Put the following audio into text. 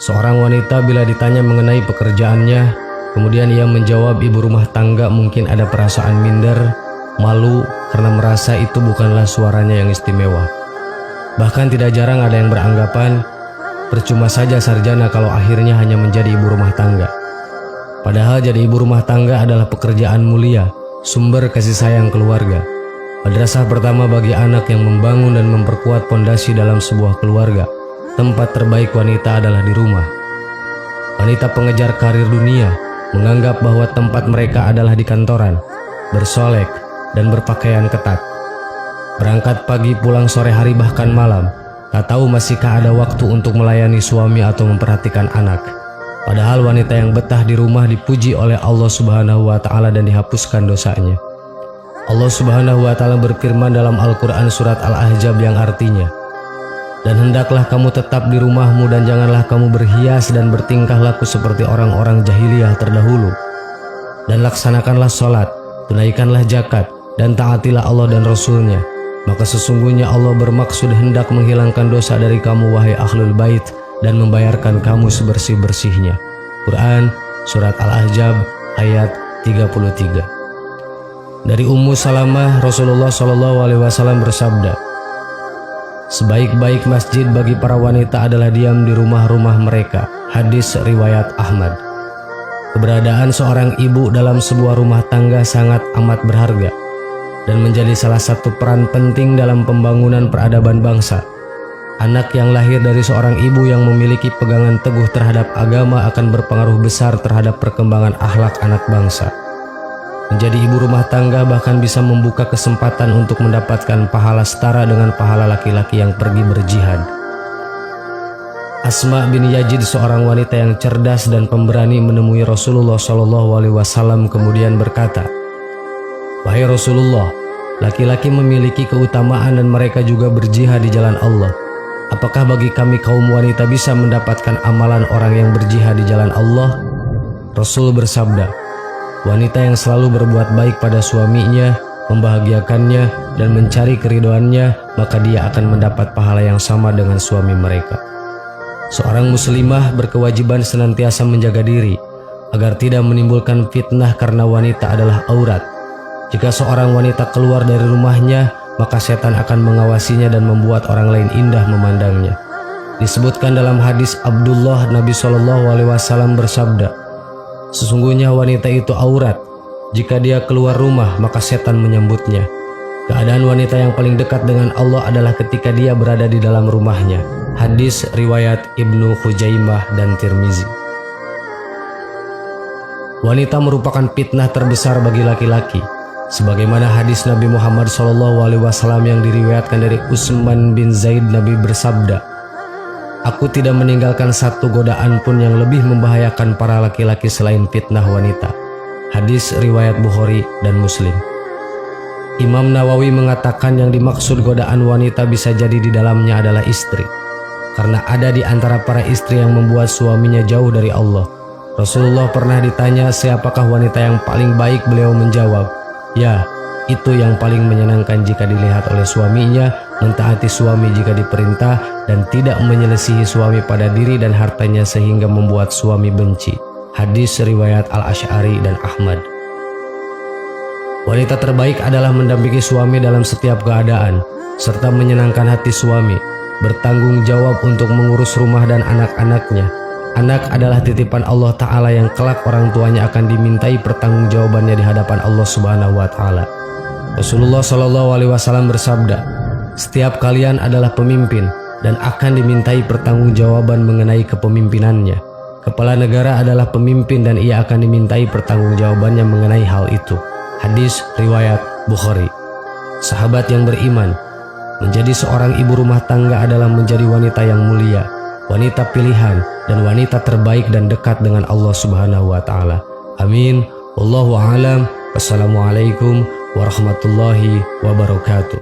Seorang wanita bila ditanya mengenai pekerjaannya, kemudian ia menjawab ibu rumah tangga, mungkin ada perasaan minder, malu karena merasa itu bukanlah suaranya yang istimewa. Bahkan tidak jarang ada yang beranggapan percuma saja sarjana kalau akhirnya hanya menjadi ibu rumah tangga. Padahal jadi ibu rumah tangga adalah pekerjaan mulia, sumber kasih sayang keluarga. Madrasah pertama bagi anak yang membangun dan memperkuat pondasi dalam sebuah keluarga. Tempat terbaik wanita adalah di rumah. Wanita pengejar karir dunia menganggap bahwa tempat mereka adalah di kantoran, bersolek dan berpakaian ketat. Berangkat pagi, pulang sore hari bahkan malam. Tak tahu masihkah ada waktu untuk melayani suami atau memperhatikan anak. Padahal wanita yang betah di rumah dipuji oleh Allah Subhanahu wa Ta'ala dan dihapuskan dosanya. Allah Subhanahu wa Ta'ala berfirman dalam Al-Quran surat Al-Ahzab yang artinya, "Dan hendaklah kamu tetap di rumahmu dan janganlah kamu berhias dan bertingkah laku seperti orang-orang jahiliyah terdahulu. Dan laksanakanlah sholat, tunaikanlah zakat, dan taatilah Allah dan Rasul-Nya. Maka sesungguhnya Allah bermaksud hendak menghilangkan dosa dari kamu wahai ahlul bait dan membayarkan kamu sebersih-bersihnya." Quran surat Al-Ahzab ayat 33. Dari Ummu Salamah, Rasulullah SAW bersabda, "Sebaik-baik masjid bagi para wanita adalah diam di rumah-rumah mereka." Hadis riwayat Ahmad. Keberadaan seorang ibu dalam sebuah rumah tangga sangat amat berharga dan menjadi salah satu peran penting dalam pembangunan peradaban bangsa. Anak yang lahir dari seorang ibu yang memiliki pegangan teguh terhadap agama akan berpengaruh besar terhadap perkembangan akhlak anak bangsa. Menjadi ibu rumah tangga bahkan bisa membuka kesempatan untuk mendapatkan pahala setara dengan pahala laki-laki yang pergi berjihad. Asma bin Yazid, seorang wanita yang cerdas dan pemberani, menemui Rasulullah SAW kemudian berkata, "Wahai Rasulullah, laki-laki memiliki keutamaan dan mereka juga berjihad di jalan Allah. Apakah bagi kami kaum wanita bisa mendapatkan amalan orang yang berjihad di jalan Allah?" Rasul bersabda, "Wanita yang selalu berbuat baik pada suaminya, membahagiakannya, dan mencari keridhoannya, maka dia akan mendapat pahala yang sama dengan suami mereka." Seorang muslimah berkewajiban senantiasa menjaga diri agar tidak menimbulkan fitnah karena wanita adalah aurat. Jika seorang wanita keluar dari rumahnya, maka setan akan mengawasinya dan membuat orang lain indah memandangnya. Disebutkan dalam hadis Abdullah, Nabi SAW bersabda, "Sesungguhnya wanita itu aurat. Jika dia keluar rumah, maka setan menyambutnya. Keadaan wanita yang paling dekat dengan Allah adalah ketika dia berada di dalam rumahnya." Hadis riwayat Ibnu Khuzaimah dan Tirmizi. Wanita merupakan fitnah terbesar bagi laki-laki. Sebagaimana hadis Nabi Muhammad SAW yang diriwayatkan dari Utsman bin Zaid, Nabi bersabda, "Aku tidak meninggalkan satu godaan pun yang lebih membahayakan para laki-laki selain fitnah wanita." Hadis riwayat Bukhari dan Muslim. Imam Nawawi mengatakan yang dimaksud godaan wanita bisa jadi di dalamnya adalah istri, karena ada di antara para istri yang membuat suaminya jauh dari Allah. Rasulullah pernah ditanya siapakah wanita yang paling baik, beliau menjawab, "Ya, itu yang paling menyenangkan jika dilihat oleh suaminya, mentaati suami jika diperintah, dan tidak menyelisihi suami pada diri dan hartanya sehingga membuat suami benci." Hadis riwayat Al-Asy'ari dan Ahmad. Wanita terbaik adalah mendampingi suami dalam setiap keadaan, serta menyenangkan hati suami, bertanggung jawab untuk mengurus rumah dan anak-anaknya. Anak adalah titipan Allah Ta'ala yang kelak orang tuanya akan dimintai pertanggungjawabannya di hadapan Allah Subhanahu wa Ta'ala. Rasulullah SAW bersabda, "Setiap kalian adalah pemimpin dan akan dimintai pertanggungjawaban mengenai kepemimpinannya. Kepala negara adalah pemimpin dan ia akan dimintai pertanggungjawabannya mengenai hal itu." Hadis riwayat Bukhari. Sahabat yang beriman, menjadi seorang ibu rumah tangga adalah menjadi wanita yang mulia, wanita pilihan, dan wanita terbaik dan dekat dengan Allah Subhanahu wa Ta'ala. Amin. Wallahu a'lam. Wassalamualaikum warahmatullahi wabarakatuh.